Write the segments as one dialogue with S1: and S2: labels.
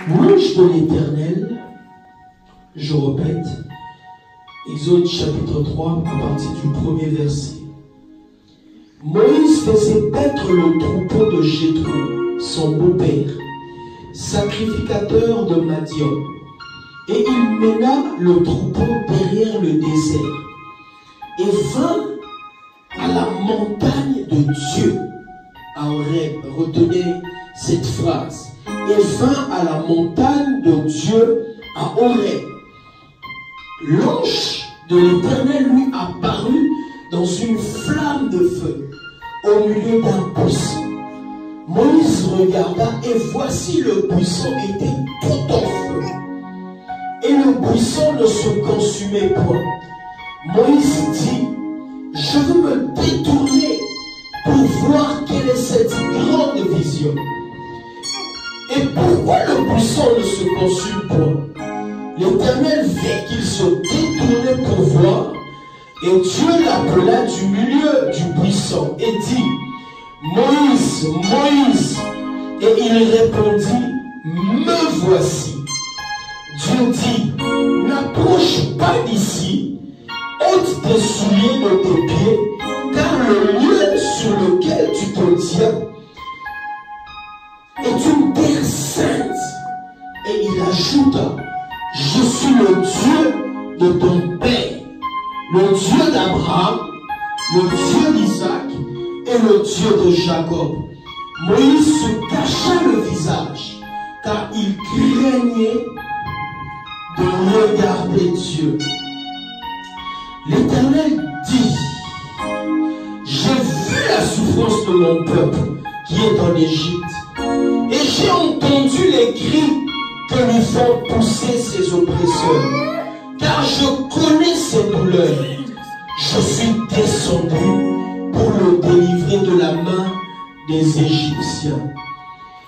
S1: L'ange de l'Éternel, je répète, Exode chapitre 3, à partir du premier verset. Moïse faisait paître le troupeau de Jéthro, son beau-père, sacrificateur de Madian, et il mena le troupeau derrière le désert, et vint à la montagne de Dieu, à Horeb. Retenez cette phrase. Et vint à la montagne de Dieu, à Horeb. L'ange de l'Éternel lui apparut dans une flamme de feu, au milieu d'un buisson. Moïse regarda, et voici le buisson était tout en feu, et le buisson ne se consumait point. Moïse dit, je veux me détourner pour voir quelle est cette grande vision. Et pourquoi le buisson ne se consume point? L'Éternel vit qu'il se détournait pour voir, et Dieu l'appela du milieu du buisson et dit, Moïse, Moïse. Et il répondit, me voici. Dieu dit, n'approche pas d'ici, ôte tes souliers de tes pieds, car le lieu sur lequel tu te tiens est une terre sainte. Et il ajouta, je suis le Dieu de ton père, le Dieu d'Abraham, le Dieu d'Isaac et le Dieu de Jacob. Moïse se cacha le visage, car il craignait de regarder Dieu. L'Éternel dit, j'ai vu la souffrance de mon peuple qui est en Égypte, et j'ai entendu les cris que lui font pousser ses oppresseurs, car je connais ses douleurs. Je suis descendu pour le délivrer de la main des Égyptiens,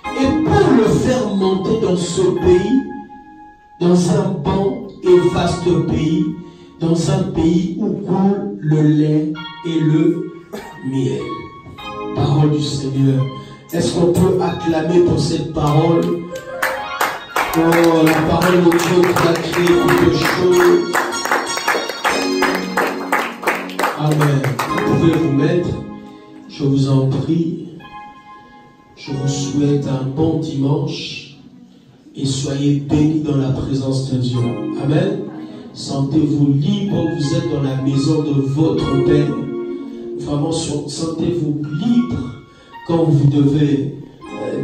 S1: et pour le faire monter dans ce pays, dans un bon et vaste pays, dans un pays où coule le lait et le miel. Parole du Seigneur. Est-ce qu'on peut acclamer pour cette parole? Oh, la parole de Dieu qui a créé quelque chose. Amen. Vous pouvez vous mettre, je vous en prie. Je vous souhaite un bon dimanche et soyez bénis dans la présence de Dieu. Amen. Sentez-vous libre, vous êtes dans la maison de votre Père. Vraiment, sentez-vous libre quand vous devez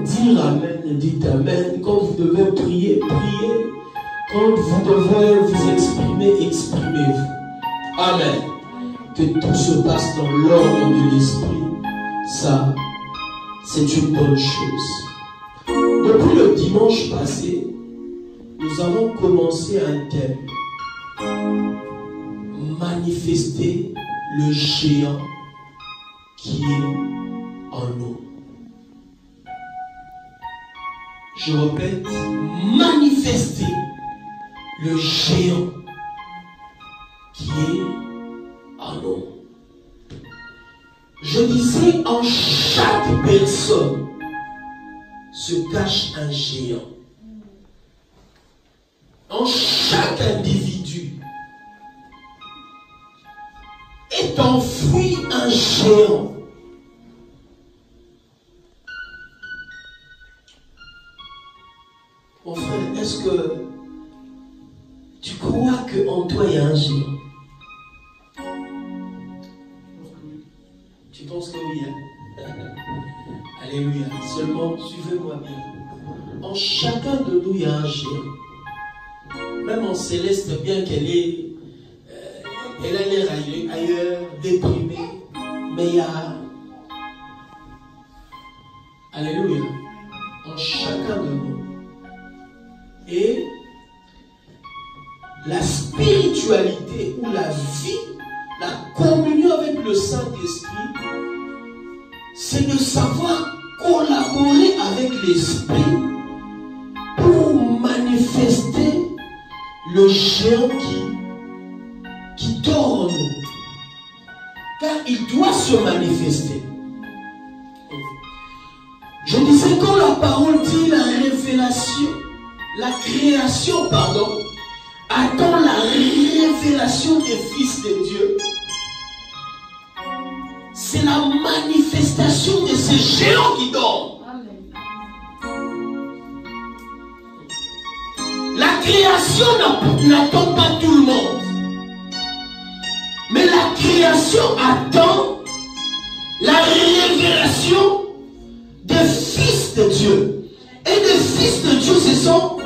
S1: dire Amen, dites Amen. Quand vous devez prier, priez. Quand vous devez vous exprimer, exprimez-vous. Amen. Que tout se passe dans l'ordre de l'Esprit. Ça, c'est une bonne chose. Depuis le dimanche passé, nous avons commencé un thème. Manifester le géant qui est en nous. Je répète, manifester le géant qui est en nous. Je disais, en chaque personne se cache un géant. En chaque individu est enfoui un géant. Mon frère, est-ce que tu crois qu'en toi il y a un géant? Tu penses que oui, hein? Alléluia. Seulement, suivez-moi bien. En chacun de nous, il y a un géant. Même en Céleste, bien qu'elle ait elle a l'air ailleurs, déprimée, mais il y a, alléluia, en chacun de nous. Et la spiritualité ou la vie, la communion avec le Saint-Esprit, c'est de savoir collaborer avec l'Esprit pour manifester le géant qui dort en nous. Car il doit se manifester. Je disais, quand la parole dit la révélation la création, attend la révélation des fils de Dieu. C'est la manifestation de ces géants qui dorment. La création n'attend pas tout le monde. Mais la création attend la révélation des fils de Dieu. Et des fils de Dieu, ce sont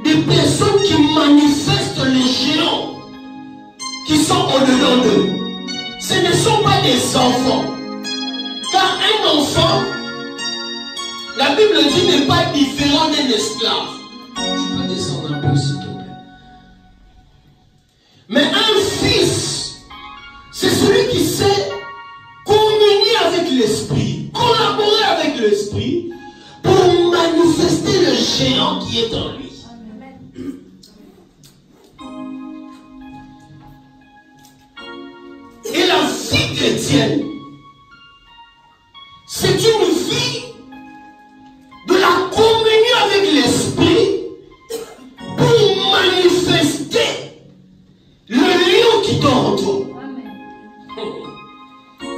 S1: des personnes qui manifestent les géants qui sont au-dedans d'eux. Ce ne sont pas des enfants. Car un enfant, la Bible dit, n'est pas différent d'un esclave. Je peux descendre un peu, s'il te plaît. Mais un fils, c'est celui qui sait communier avec l'esprit, collaborer avec l'esprit pour manifester le géant qui est en lui. Et la vie chrétienne, c'est une vie de la communion avec l'esprit pour manifester le lion qui dort en toi.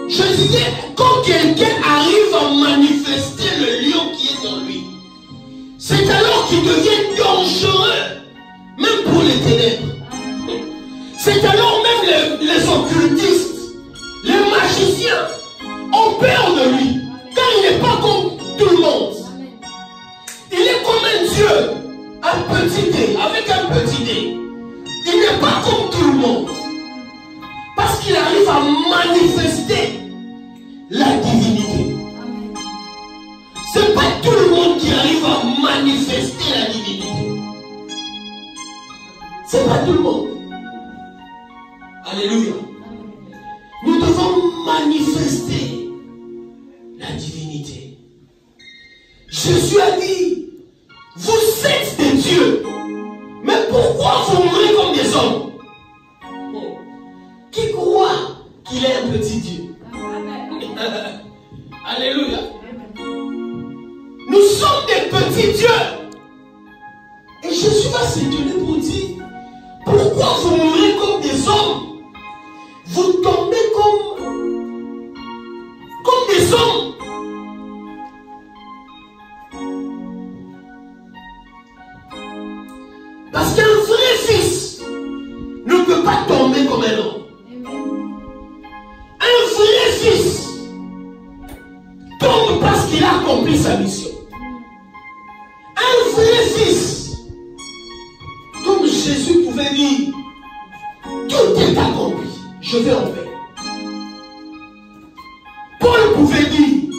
S1: Je disais, quand quelqu'un arrive à manifester le lion qui est en lui, c'est alors qu'il devient dangereux, même pour les ténèbres. C'est alors même les occultistes, les magiciens ont peur de lui, car il n'est pas comme tout le monde. Il est comme un Dieu, un petit dé, avec un petit dé. Il n'est pas comme tout le monde, parce qu'il arrive à manifester la divinité. C'est pas tout le monde qui arrive à manifester la divinité. C'est pas tout le monde. Alléluia. Nous devons manifester la divinité. Jésus a dit, vous êtes des dieux, mais pourquoi vous mourrez comme des hommes? Qui croit qu'il est un petit Dieu? Alléluia. Nous sommes des petits dieux. Et Jésus va s'étonner pour dire, pourquoi vous mourrez comme des hommes? Vous tombez comme des hommes. Parce qu'un vrai fils ne peut pas tomber comme un homme. Un vrai fils tombe parce qu'il a accompli sa mission. Un vrai fils, comme Jésus pouvait dire, tout est accompli, je vais en paix. Paul pouvait dire,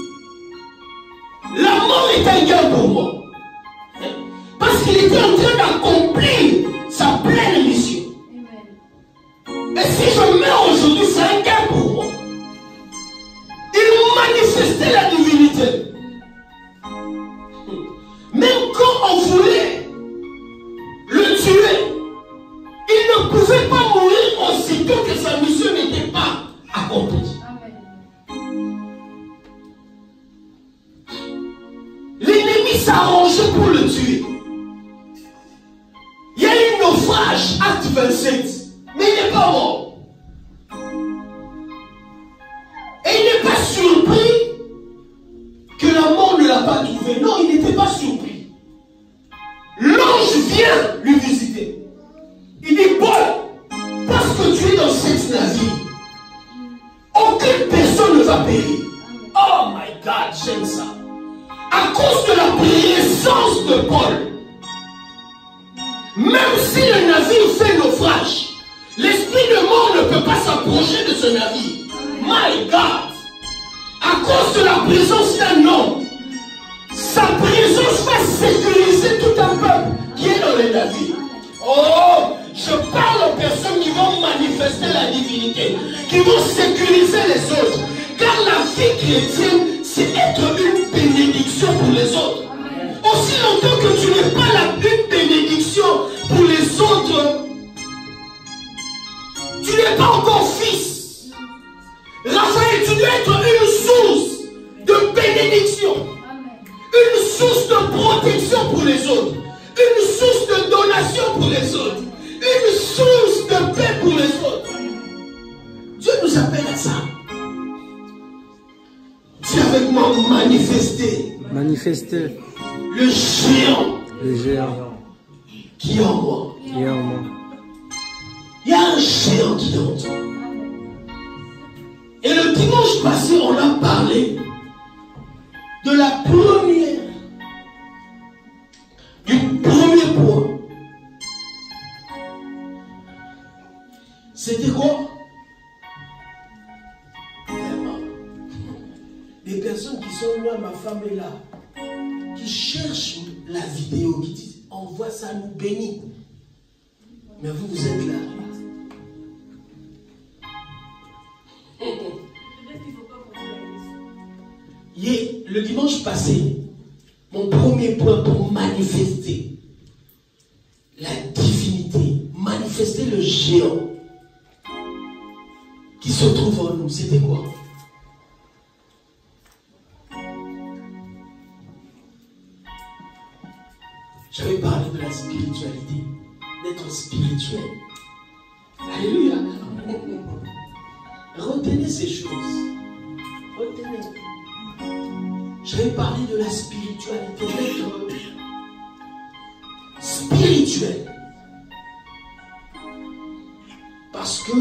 S1: la mort est un gain pour moi. Parce qu'il était en train d'accomplir sa pleine mission. Et si je meurs aujourd'hui, c'est un gain pour moi. Il manifestait la divinité. Même quand on voulait le tuer, il ne pouvait pas mourir aussitôt que sa mission n'était pas accomplie. L'ennemi s'arrangeait pour le tuer. Il y a eu naufrage, acte 27, mais il n'est pas mort. Et il n'est pas surpris que la mort ne l'a pas trouvé. Non, il n'était pas surpris. L'ange vient lui visiter. Il dit, Paul, parce que tu es dans cette navire, aucune personne ne va périr. Oh my God, j'aime ça. À cause de la présence de Paul, même si le navire fait naufrage, l'esprit de mort ne peut pas s'approcher de ce navire. My God! À cause de la présence d'un homme, sa présence va sécuriser tout un peuple qui est dans le navire. Oh! Je parle aux personnes qui vont manifester la divinité, qui vont sécuriser les autres. Car la vie chrétienne, c'est être une bénédiction pour les autres. Aussi longtemps que tu n'es pas une bénédiction pour les autres, tu n'es pas encore fils. Raphaël, tu dois être une source de bénédiction, une source de protection pour les autres, une source de donation pour les autres. Une source de paix pour les autres. Dieu nous appelle à ça. Dis avec moi, manifester.
S2: Manifester.
S1: Le géant.
S2: Le géant.
S1: Qui est en moi.
S2: Qui est en moi.
S1: Il y a un géant qui est en toi. Et le dimanche passé, on a parlé de la première, du premier point. C'était quoi? Des personnes qui sont loin, ma femme est là, qui cherchent la vidéo, qui disent, envoie ça, nous bénit. Mais vous, vous êtes là. Le dimanche passé, mon premier point pour manifester la divinité, manifester le géant qui se trouve en nous, c'était quoi? J'avais parlé de la spiritualité, d'être spirituel. Alléluia. Retenez ces choses. Retenez. J'avais parlé de la spiritualité, d'être spirituel. Parce que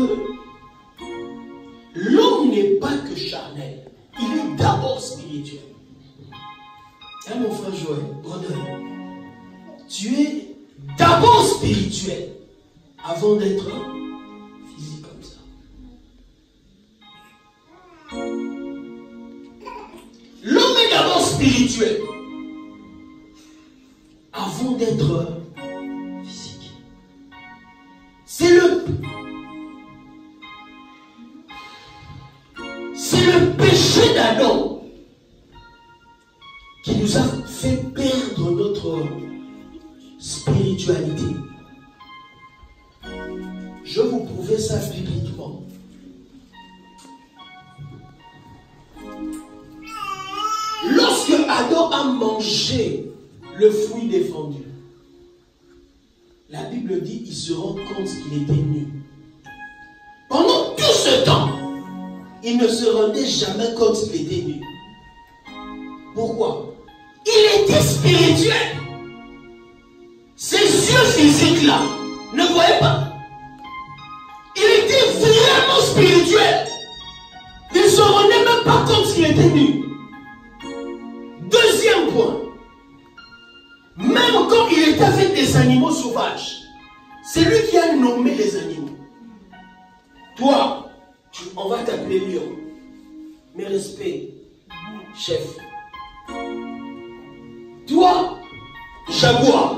S1: l'homme n'est pas que charnel, il est d'abord spirituel. Hein, mon frère Joël, redonne. Tu es d'abord spirituel avant d'être physique comme ça. L'homme est d'abord spirituel avant d'être physique. C'est le péché d'Adam qui nous a fait perdre notre spiritualité. Je vais vous prouver ça bibliquement. Lorsque Adam a mangé le fruit défendu, la Bible dit qu'il se rend compte qu'il était nu. Pendant tout ce temps, il ne se rendait jamais compte qu'il était nu. Pourquoi? Il était spirituel. Ses yeux physiques-là ne voyaient pas. Il était vraiment spirituel. Il ne se rendait même pas compte qu'il était nu. Deuxième point. Même quand il était avec des animaux sauvages, c'est lui qui a nommé les animaux. Toi, on va t'appeler lion. Mes respects, chef. Toi, jaguar.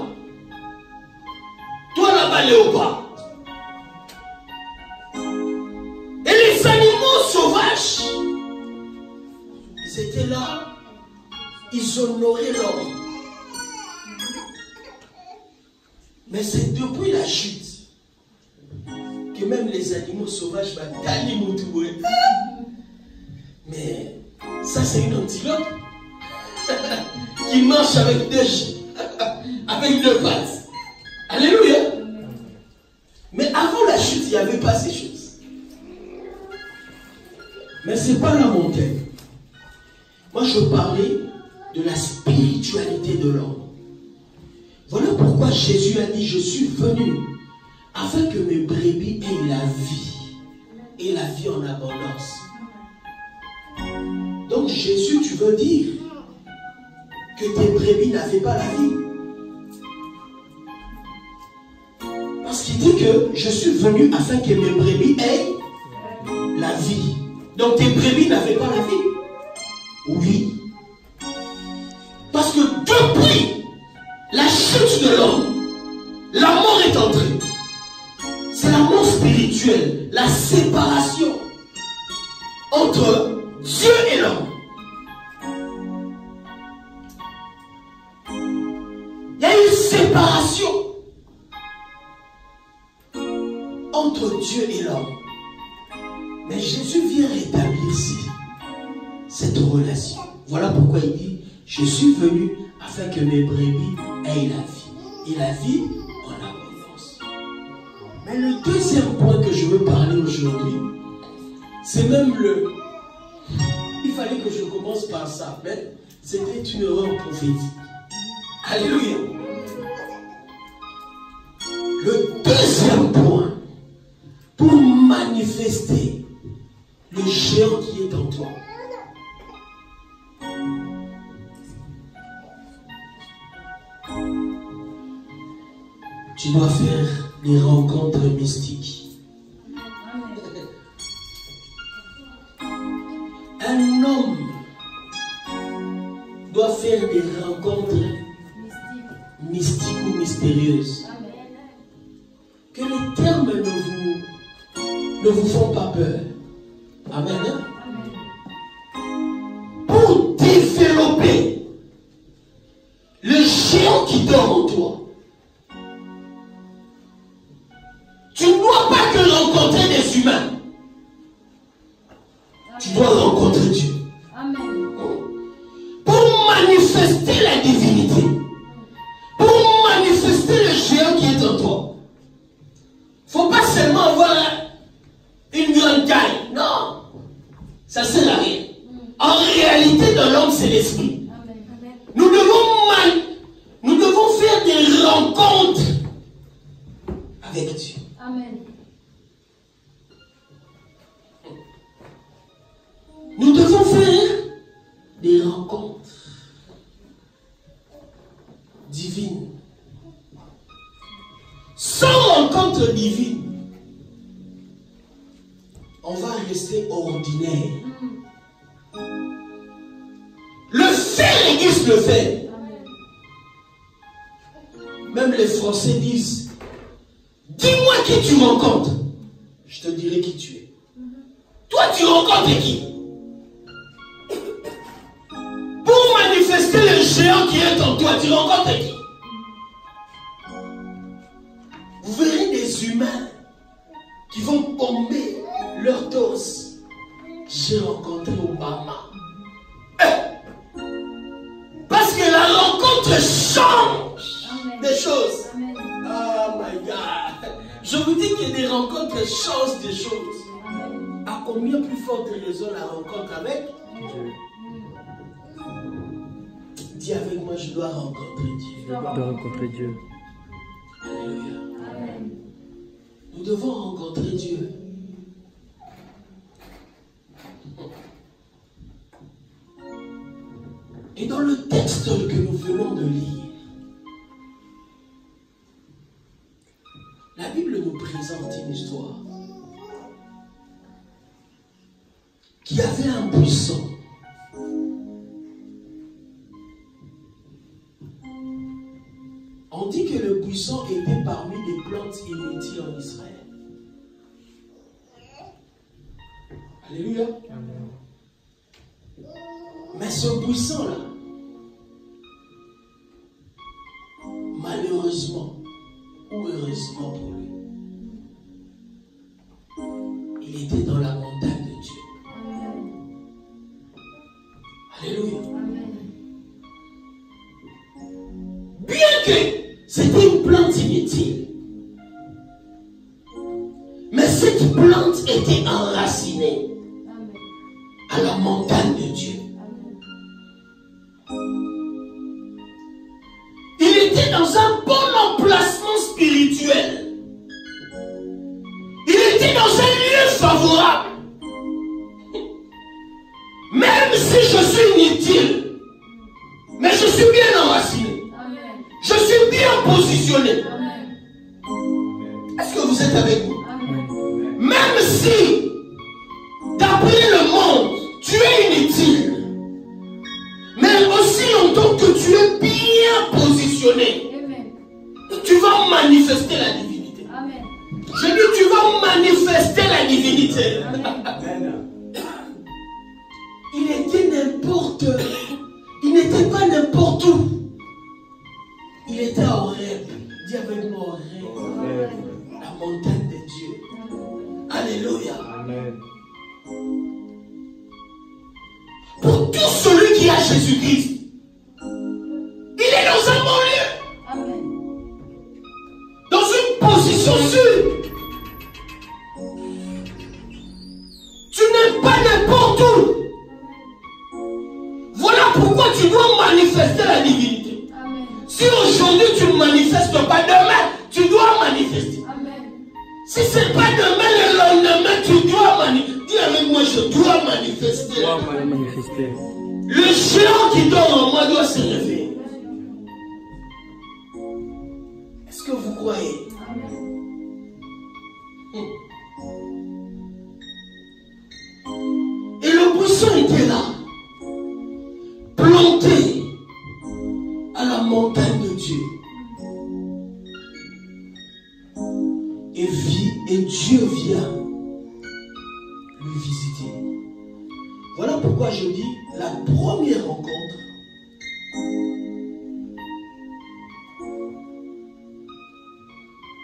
S1: Toi là-bas, léopard. Et les animaux sauvages, ils étaient là, ils honoraient l'homme. Mais c'est depuis la chute que même les animaux sauvages vont talimotouer. Mais ça, c'est une antilope qui marche avec deux pattes. Alléluia. Mais avant la chute, il n'y avait pas ces choses. Mais ce n'est pas là mon thème. Moi, je parlais de la spiritualité de l'homme. Voilà pourquoi Jésus a dit, je suis venu afin que mes brebis aient la vie. Et la vie en abondance. Donc Jésus, tu veux dire que tes brebis n'avaient pas la vie? Parce qu'il dit que je suis venu afin que mes brebis aient la vie. Donc tes brebis n'avaient pas la vie? Oui. Parce que depuis la chute de l'homme, la mort est entrée. C'est la mort spirituelle, la séparation entre Dieu et l'homme. Il y a une séparation entre Dieu et l'homme. Mais Jésus vient rétablir ici cette relation. Voilà pourquoi il dit, je suis venu afin que mes brebis aient la vie. et la vie en abondance. Mais le deuxième point que je veux parler aujourd'hui, c'est même le... Il fallait que je commence par ça, mais c'était une erreur prophétique. Alléluia. Le deuxième point, pour manifester le géant qui est en toi, tu dois faire des rencontres mystiques. Un homme doit faire des rencontres mystiques ou mystérieuses. Que les termes ne vous font pas peur. Amen. Pour développer le géant qui dort en toi, tu ne dois pas que rencontrer des humains. Tu dois rencontrer Dieu.
S3: Amen.
S1: Pour manifester la divinité, pour manifester le géant qui est en toi, il ne faut pas seulement avoir une grande taille. Non, ça ne sert à rien. En réalité, dans l'homme, c'est l'esprit. Nous devons faire des rencontres avec Dieu.
S3: Amen.
S1: Nous devons faire des rencontres divines. Sans rencontre divine, on va rester ordinaire. Le fer aiguise le fer. Même les Français disent, dis-moi qui tu rencontres. Je te dirai qui tu es. Toi, tu rencontres qui? Pour manifester le géant qui est en toi, tu rencontres qui? Vous verrez des humains qui vont tomber leur dose. J'ai rencontré Obama. Parce que la rencontre change des choses. Oh my God. Je vous dis que des rencontres changent des choses. À combien plus forte raison la rencontre avec Dieu? Dis avec moi, je dois rencontrer Dieu.
S2: Je dois rencontrer Dieu.
S1: Alléluia. Nous devons rencontrer Dieu. Et dans le texte que nous venons de lire, la Bible nous présente une histoire qui avait un buisson. On dit que le buisson était parmi les plantes inutiles en Israël. Alléluia. Mais ce buisson-là, malheureusement ou heureusement pour lui, il était dans la montagne de Dieu. Alléluia. Bien que c'était une plante inutile, mais cette plante était enracinée à la montagne de Dieu. Il était dans un bon emplacement spirituel. Il était dans un lieu favorable. Même si je suis inutile, mais je suis bien enraciné. Je suis bien positionné. Est-ce que vous êtes avec moi? Même si, d'après le monde, tu es inutile, mais aussi longtemps que tu es bien positionné, tu vas manifester la divinité. Je dis, tu vas manifester la divinité. Il n'était pas n'importe où. Il était en rêve. Dis avec moi, en rêve. La montagne de Dieu. Alléluia.
S2: Amen.
S1: Pour tout celui qui a Jésus-Christ, il est dans un bon lieu. sont sûrs. Tu n'es pas n'importe où. Voilà pourquoi tu dois manifester la divinité. Amen. Si aujourd'hui tu ne manifestes pas, demain tu dois manifester. Amen. Si ce n'est pas demain, le lendemain, tu dois manifester. Dis avec moi, je dois manifester. Le géant qui dort en moi doit se réveiller. Est-ce que vous croyez? Et le buisson était là, planté à la montagne de Dieu. Et Dieu vient lui visiter. Voilà pourquoi je dis la première rencontre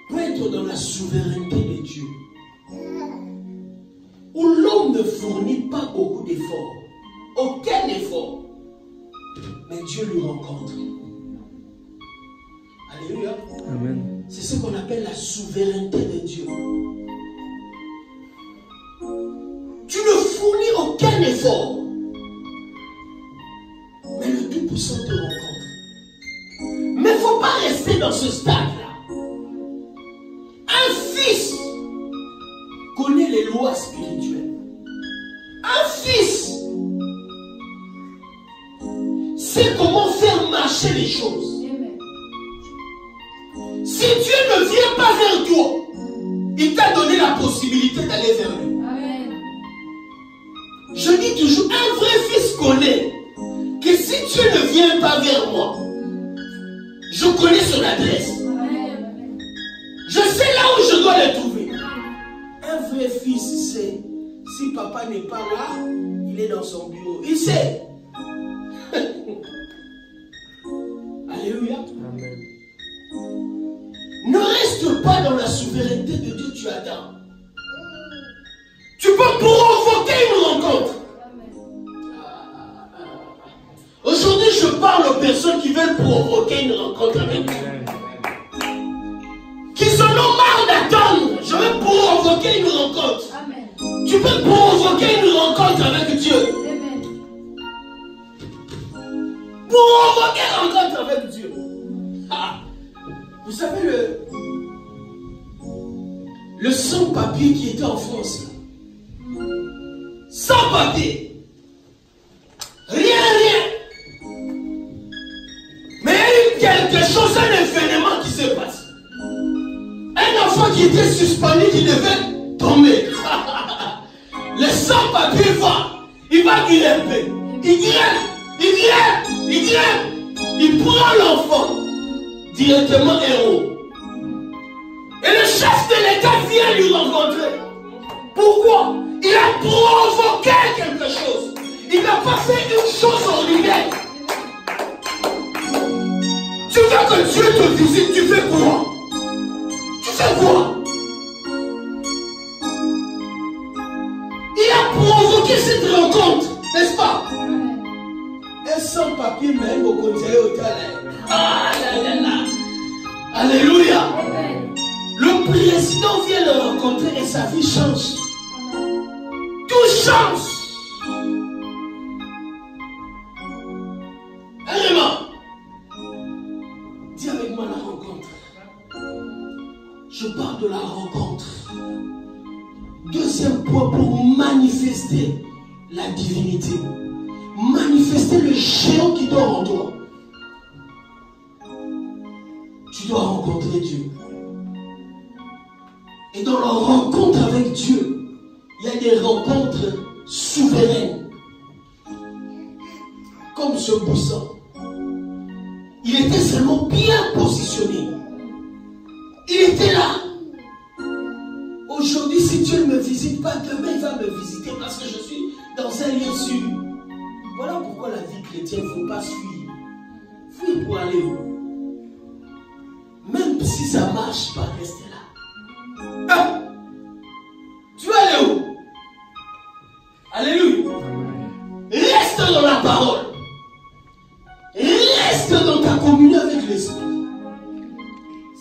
S1: peut être dans la souveraineté de Dieu, où l'homme ne fournit pas beaucoup d'efforts, aucun effort, mais Dieu lui rencontre. Alléluia. Amen. C'est ce qu'on appelle la souveraineté de Dieu. Tu ne fournis aucun effort, mais le Tout-Puissant te rencontre. Mais il ne faut pas rester dans ce stade-là. Un fils connaît les lois spirituelles. Un fils sait comment faire marcher les choses. Si Dieu ne vient pas vers toi, il t'a donné la possibilité d'aller vers lui. Amen. Je dis toujours, un vrai fils connaît que si Dieu ne vient pas vers moi, je connais son adresse. Amen. Je sais là où je dois le trouver. Un vrai fils sait, si papa n'est pas là, il est dans son bureau. Il sait. Alléluia. Amen. Ne reste pas dans la souveraineté de Dieu, tu attends. Tu peux provoquer une rencontre. Aujourd'hui, je parle aux personnes qui veulent provoquer une rencontre avec Dieu. Qui sont marre d'attendre. Je vais provoquer une rencontre. Amen. Tu peux provoquer une rencontre avec Dieu. Amen. Provoquer une rencontre avec Dieu. Ah. Vous savez le sans-papier qui était en France, là. Sans-papier. Rien. Mais il y a eu quelque chose, un événement qui se passe. Un enfant qui était suspendu, qui devait tomber. Le sans-papier il va grimper. Il grimpe. Il prend l'enfant. Directement héros. Et le chef de l'État vient lui rencontrer. Pourquoi? Il a provoqué quelque chose. Il n'a pas fait une chose ordinaire. Tu veux que Dieu te visite, tu fais quoi? Tu fais quoi? Il a provoqué cette rencontre, n'est-ce pas? Un sans-papier même au conseil au talent. Ah là là là. Alléluia. Amen. Le président vient le rencontrer et sa vie change. Amen. Tout change. Vraiment. Dis avec moi la rencontre. Je parle de la rencontre. Deuxième point pour manifester la divinité. Manifester le géant qui dort en toi. Tu dois rencontrer Dieu. Et dans la rencontre avec Dieu, il y a des rencontres souveraines. Comme ce buisson. Il était seulement bien positionné. Il était là. Aujourd'hui, si Dieu ne me visite pas, demain il va me visiter parce que je suis dans un lieu sûr. Voilà pourquoi la vie chrétienne, il ne faut pas fuir. Fuir pour aller où? Même si ça ne marche pas, restez là. Ah! Tu vas aller où? Alléluia. Reste dans la parole. Reste dans ta communion avec l'Esprit.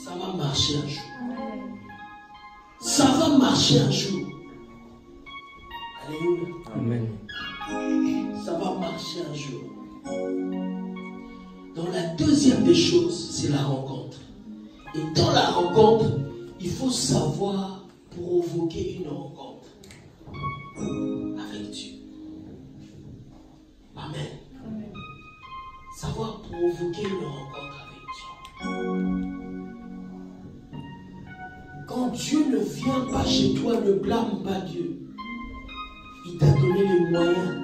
S1: Ça va marcher un jour. marcher un jour. Alléluia.
S2: Amen.
S1: Ça va marcher un jour. Donc la deuxième des choses, c'est la rencontre. Et dans la rencontre, il faut savoir provoquer une rencontre avec Dieu. Amen.
S3: Amen.
S1: Savoir provoquer une rencontre avec Dieu. Quand Dieu ne vient pas chez toi, ne blâme pas Dieu. Il t'a donné les moyens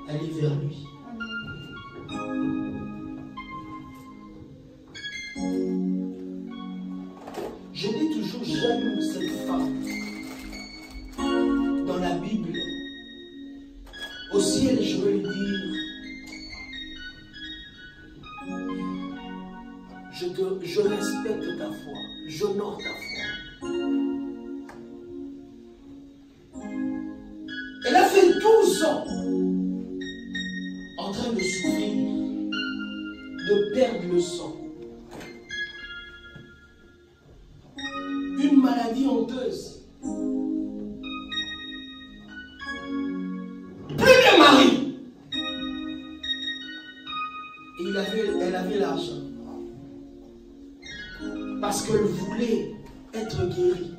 S1: d'aller vers lui. Je dis toujours, j'aime cette femme. Dans la Bible, au ciel, je veux lui dire, je respecte ta foi, j'honore ta foi. Elle a fait 12 ans en train de souffrir, de perdre le sang. Une maladie honteuse. Plus de mari. Et elle avait l'argent. Parce qu'elle voulait être guérie.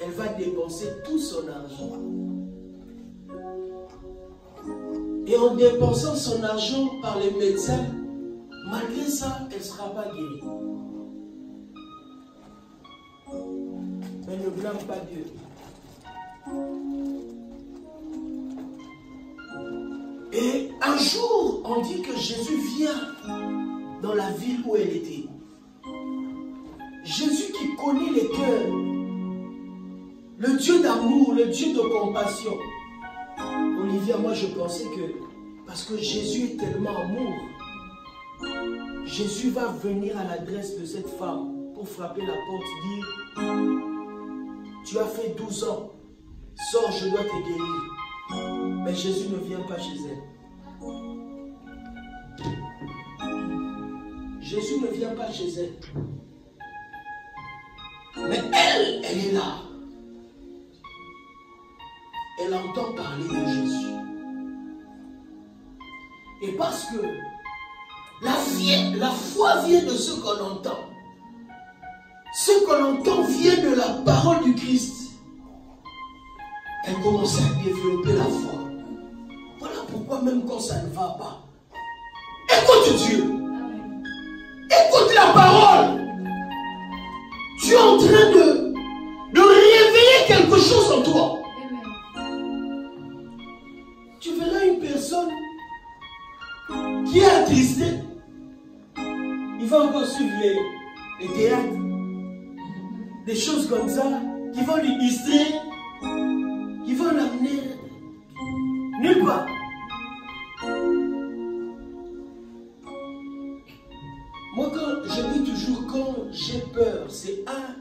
S1: Elle va dépenser tout son argent. Et en dépensant son argent par les médecins, malgré ça, elle ne sera pas guérie. Mais ne blâme pas Dieu. Et un jour, on dit que Jésus vient dans la ville où elle était. Jésus qui connaît les cœurs, le Dieu d'amour, le Dieu de compassion. Olivier, moi je pensais que, parce que Jésus est tellement amour, Jésus va venir à l'adresse de cette femme pour frapper la porte, dire, tu as fait 12 ans, sors, je dois te guérir. Mais Jésus ne vient pas chez elle. Jésus ne vient pas chez elle. Mais elle est là. Elle entend parler de Jésus. Et parce que la foi vient de ce qu'on entend. Ce qu'on entend vient de la parole du Christ. Elle commence à développer la foi. Voilà pourquoi même quand ça ne va pas, écoute Dieu. Écoute la parole. Tu es en train de réveiller quelque chose en toi. Tu verras une personne qui est attristée. Il va encore suivre les théâtres. Des choses comme ça qui vont lui distraire, qui vont l'amener nulle part. Moi, je dis toujours, quand j'ai peur, c'est un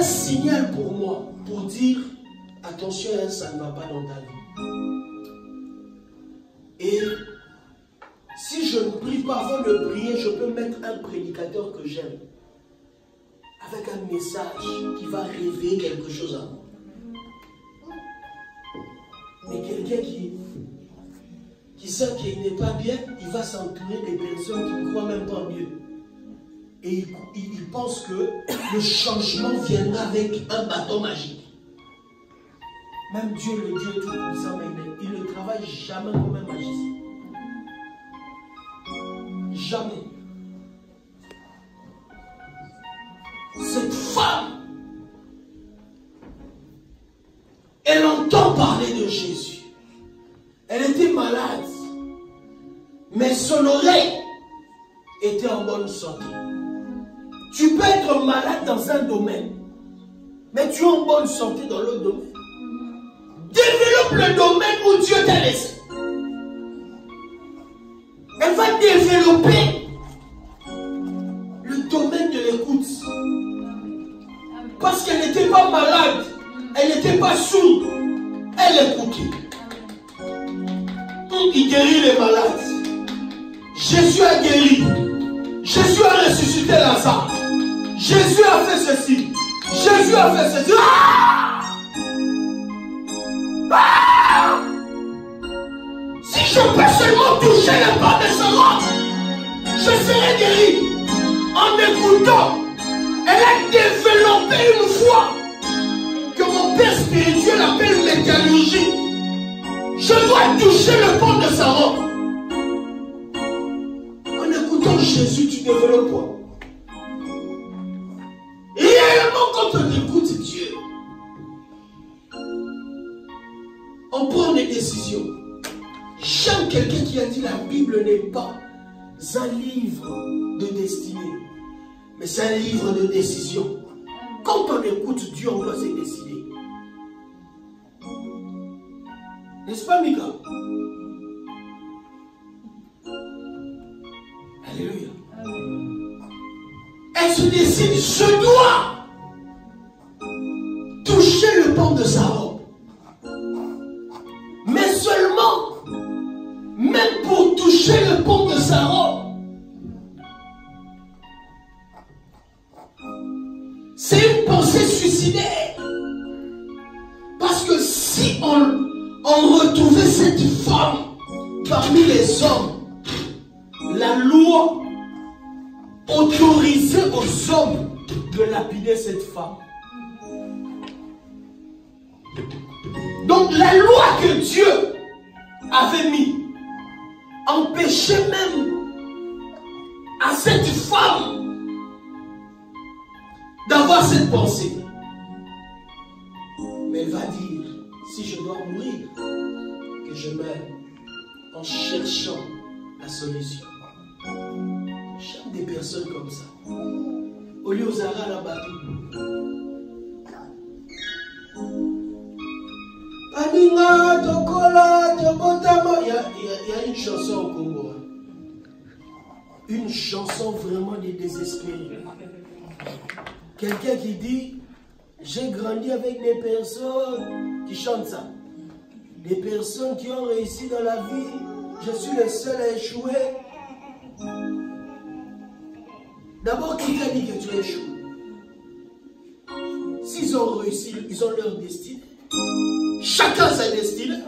S1: signal pour moi, pour dire, attention, ça ne va pas dans ta vie. Et si je ne prie pas avant de prier, je peux mettre un prédicateur que j'aime, avec un message qui va réveiller quelque chose à moi. Mais quelqu'un qui sait qu'il n'est pas bien, il va s'entourer des personnes qui ne croient même pas en Dieu. Et il pense que le changement viendra avec un bâton magique. Même Dieu, le Dieu tout-puissant, il ne travaille jamais comme un magicien. Jamais. Cette femme, elle entend parler de Jésus. Elle était malade, mais son oreille était en bonne santé. Tu peux être malade dans un domaine, mais tu es en bonne santé dans l'autre domaine. Développe le domaine où Dieu t'a laissé. Elle va développer le domaine de l'écoute. Parce qu'elle n'était pas malade, elle n'était pas sourde, elle écoutait. Il guérit les malades. Jésus a guéri. Jésus a ressuscité Lazare. Jésus a fait ceci. Jésus a fait ceci. Ah! Ah! Si je peux seulement toucher le bord de sa robe, je serai guéri. En écoutant, elle a développé une foi que mon père spirituel appelle métallurgie. Je dois toucher le bord de sa robe. En écoutant Jésus, tu développes quoi? Réellement, quand on écoute Dieu, on prend des décisions. J'aime quelqu'un qui a dit la Bible n'est pas un livre de destinée, mais c'est un livre de décision. Quand on écoute Dieu, on doit se décider. N'est-ce pas, Mika? Alléluia. Elle se décide, je dois toucher le pan de sa robe. Mais seulement, même pour toucher le pan de sa robe, c'est une pensée suicidaire. Parce que si on retrouvait cette femme parmi les hommes, la loi autorisait aux hommes de lapider cette femme. Donc la loi que Dieu avait mise empêchait même à cette femme d'avoir cette pensée. Mais elle va dire, si je dois mourir, que je meurs en cherchant la solution. J'aime des personnes comme ça. Au lieu aux arats là-bas. Il y a une chanson au Congo. Une chanson vraiment des désespérés. Quelqu'un qui dit, j'ai grandi avec des personnes qui chantent ça. Des personnes qui ont réussi dans la vie. Je suis le seul à échouer. D'abord, qui t'a dit que tu échoues? S'ils ont réussi, ils ont leur destinée. Chacun sa destinée.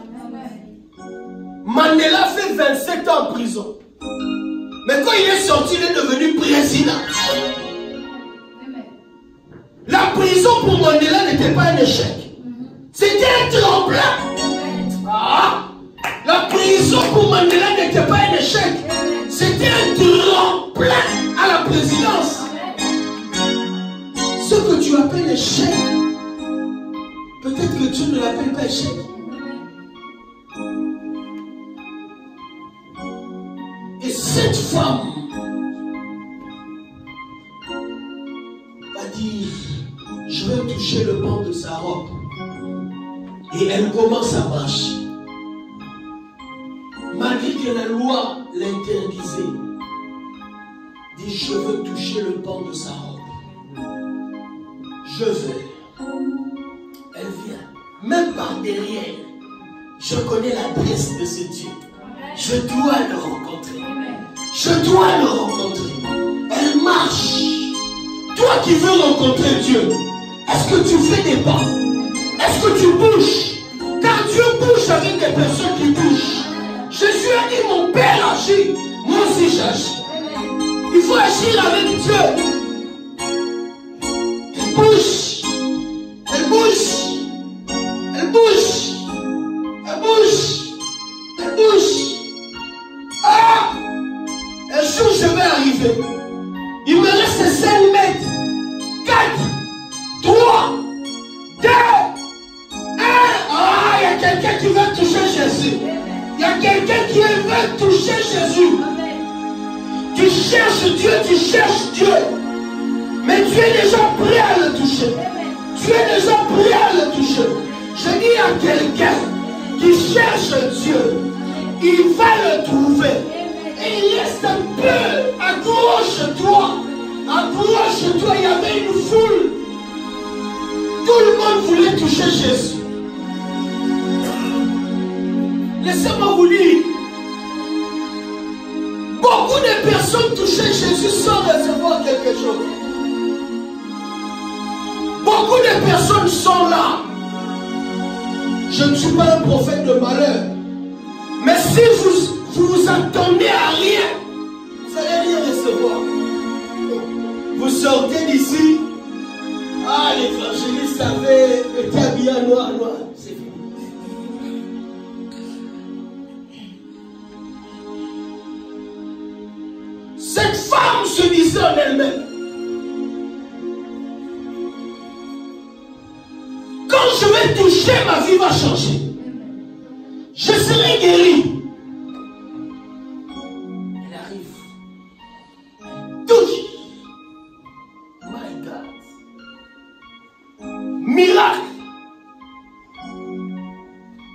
S1: Mandela fait 27 ans en prison. Mais quand il est sorti, il est devenu président. La prison pour Mandela n'était pas un échec. C'était un tremplin. Ah, la prison pour Mandela n'était pas un échec. C'était un tremplin à la présidence. Ce que tu appelles échec, peut-être que tu ne l'appelles pas échec. Et cette femme va dire, je veux toucher le pan de sa robe. Et elle commence à marcher. Malgré que la loi l'interdisait, dit, je veux toucher le pan de sa robe. Je veux. Elle vient, même par derrière. Je connais l'adresse de ce Dieu. Je dois le rencontrer. Je dois le rencontrer. Elle marche. Toi qui veux rencontrer Dieu, est-ce que tu fais des pas? Est-ce que tu bouges? Car Dieu bouge avec des personnes qui bougent. Jésus a dit, mon Père agit, moi aussi j'agis. Il faut agir avec Dieu. Elle bouge. Elle bouge. Elle bouge. Elle bouge. Elle bouge. Ah! Un jour je vais arriver. Il me reste 5 mètres. 4, 3, 2, 1. Ah, il y a quelqu'un qui veut toucher Jésus. Il y a quelqu'un qui veut toucher Jésus. Tu cherches Dieu, tu cherches Dieu. Mais tu es déjà prêt à le toucher. Tu es déjà prêt à le toucher. Je dis à quelqu'un qui cherche Dieu, il va le trouver. Et il reste un peu. Accroche-toi. Accroche-toi. Il y avait une foule. Tout le monde voulait toucher Jésus. Laissez-moi vous dire. Beaucoup de personnes touchaient Jésus sans recevoir quelque chose. Beaucoup de personnes sont là. Je ne suis pas un prophète de malheur. Mais si vous attendez à rien, vous n'allez rien recevoir. Vous sortez d'ici. Ah, l'évangéliste avait été habillé en noir. C'est fini. Cette femme se disait en elle-même, quand je vais toucher, ma vie va changer. Je serai guéri. Elle arrive. Elle touche. My God. Miracle.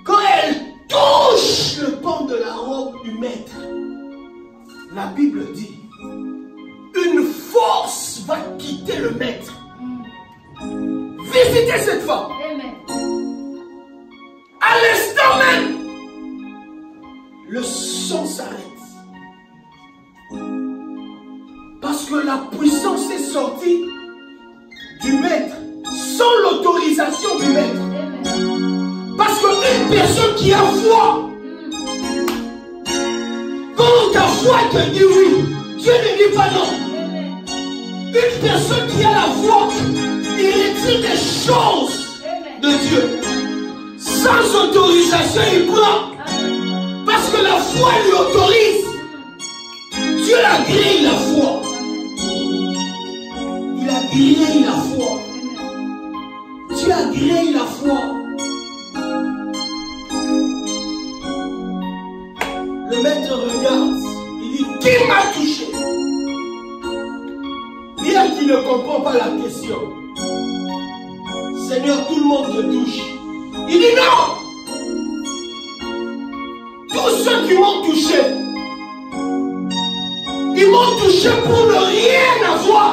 S1: Quand elle touche le pan de la robe du maître, la Bible dit, une force va quitter le maître. Visitez cette femme. À l'instant même, le sang s'arrête. Parce que la puissance est sortie du maître sans l'autorisation du maître. Parce qu'une personne qui a foi, quand ta foi te dit oui, Dieu ne dit pas non. Une personne qui a la foi, il retire des choses de Dieu. Sans autorisation, il prend. Parce que la foi lui autorise. Dieu a grillé la foi. Il a grillé la foi. Dieu a grillé la foi. Le maître regarde. Il dit, qui m'a touché? Bien qu'il ne comprend pas la question. Seigneur, tout le monde te touche. Il dit non. Tous ceux qui m'ont touché, ils m'ont touché pour ne rien avoir.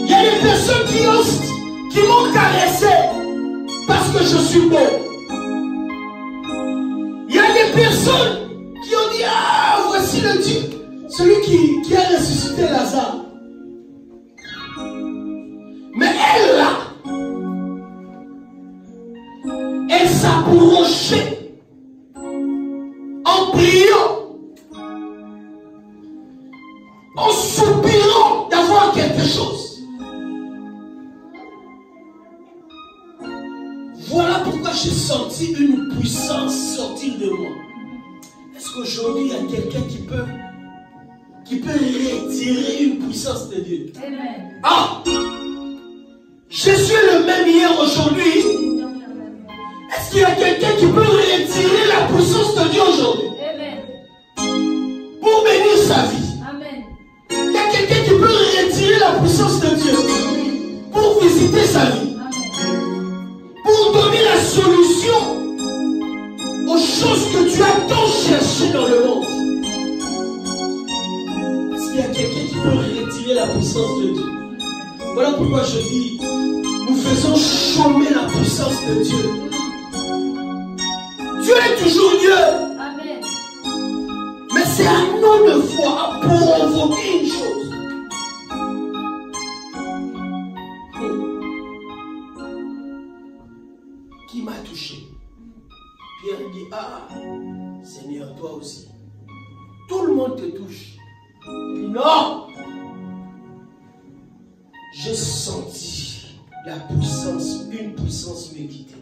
S1: Il y a des personnes qui m'ont caressé parce que je suis beau. Il y a des personnes qui ont dit, ah, voici le Dieu, celui qui a ressuscité Lazare. Mais elle là, elle s'approchait en priant, en soupirant d'avoir quelque chose. Voilà pourquoi j'ai senti une puissance sortir de moi. Est-ce qu'aujourd'hui il y a quelqu'un qui peut retirer une puissance de Dieu? Amen. Ah! Je suis le même hier, aujourd'hui. Est-ce qu'il y a quelqu'un qui peut retirer la puissance de Dieu aujourd'hui? Pour bénir sa vie. Amen. Il y a quelqu'un qui peut retirer la puissance de Dieu pour visiter sa vie. Amen. Pour donner la solution aux choses que tu as tant cherché dans le monde. Est-ce qu'il y a quelqu'un qui peut retirer la puissance de Dieu? Voilà pourquoi je dis, nous faisons chômer la puissance de Dieu. Dieu est toujours Dieu. Amen. Mais c'est à nous de foi pour provoquer une chose. Qui m'a touché? Pierre dit, ah, Seigneur, toi aussi. Tout le monde te touche. Il dit, non. J'ai senti la puissance, une puissance me quitter.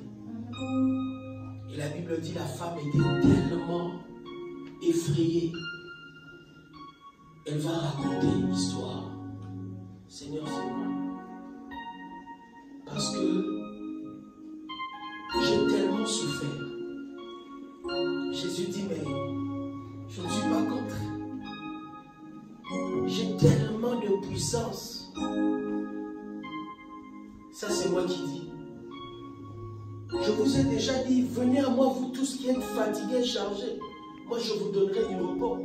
S1: Et la Bible dit, la femme était tellement effrayée. Elle va raconter une histoire. Seigneur, c'est moi. Parce que j'ai tellement souffert. Jésus dit, mais je ne suis pas contre. J'ai tellement de puissance. Ça, c'est moi qui dis. Je vous ai déjà dit, venez à moi, vous tous qui êtes fatigués, chargés. Moi, je vous donnerai du repos.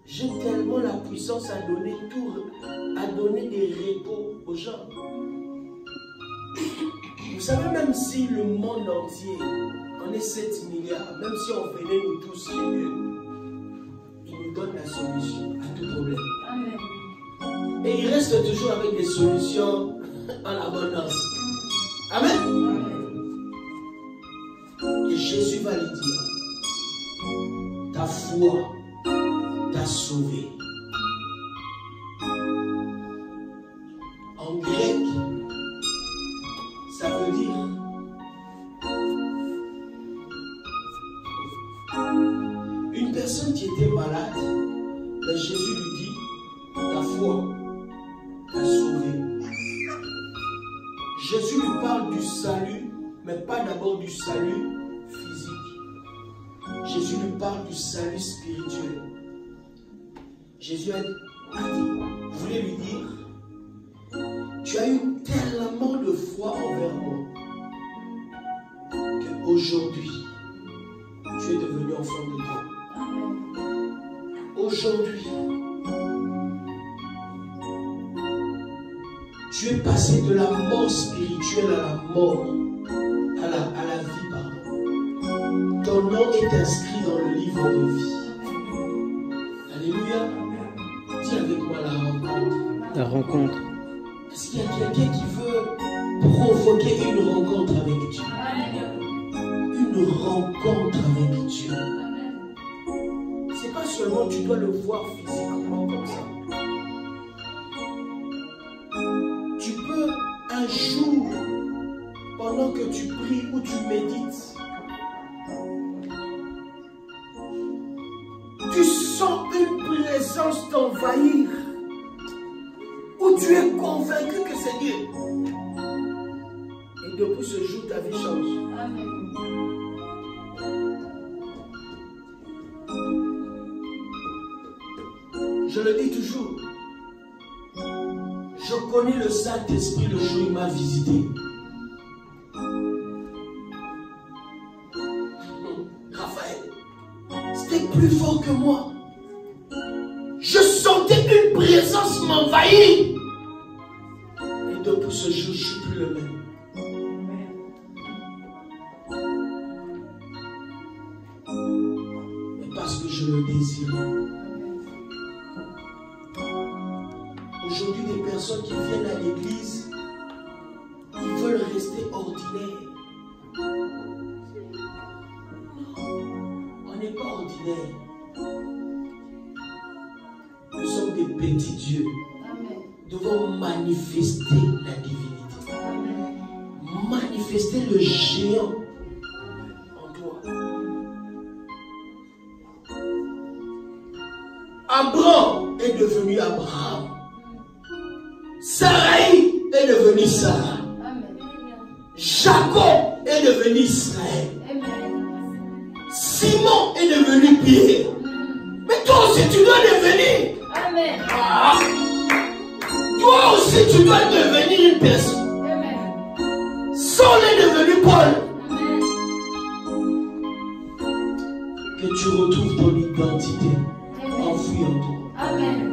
S1: J'ai tellement la puissance à donner tout, à donner des repos aux gens. Vous savez, même si le monde entier, on est 7 milliards, même si on venait nous tous chez Dieu, il nous nous donne la solution à tout problème.
S3: Amen.
S1: Et il reste toujours avec des solutions en abondance. Amen. Et Jésus va lui dire, ta foi t'a sauvé. En grec, ça veut dire une personne qui était malade, mais Jésus lui dit, ta foi t'a sauvé. Jésus lui parle du salut, mais pas d'abord du salut physique. Jésus lui parle du salut spirituel. Jésus voulait lui dire, tu as eu tellement de foi envers moi qu'aujourd'hui, tu es devenu enfant de Dieu. Aujourd'hui, tu es passé de la mort spirituelle à la mort, à la vie, pardon. Ton nom est inscrit dans le livre de vie. Alléluia. Dis avec moi la rencontre.
S2: La rencontre.
S1: Est-ce qu'il y a quelqu'un qui veut provoquer une rencontre avec Dieu? Une rencontre avec Dieu. C'est pas seulement tu dois le voir physiquement comme ça. Tu peux un jour, pendant que tu pries ou tu médites, tu sens une présence t'envahir, où tu es convaincu que c'est Dieu. Et depuis ce jour, ta vie change.
S3: Amen.
S1: Je le dis toujours. Je connais le Saint-Esprit le jour où il m'a visité. Raphaël, c'était plus fort que moi. Je sentais une présence m'envahir. Et depuis ce jour, je ne suis plus le même. Mais parce que je le désirais. Aujourd'hui, des personnes qui viennent à l'église, ils veulent rester ordinaires. On n'est pas ordinaire. Nous sommes des petits dieux. Nous devons manifester la divinité. Manifester le géant en toi. Abraham est devenu Abraham. Sarai est devenue Sarah. Jacob est devenu Israël. Simon est devenu Pierre. Mais toi aussi tu dois devenir.
S3: Amen.
S1: Ah. Toi aussi tu dois devenir une personne.
S3: Amen.
S1: Saul est devenu Paul.
S3: Amen.
S1: Que tu retrouves ton identité enfouie en toi.
S3: Amen.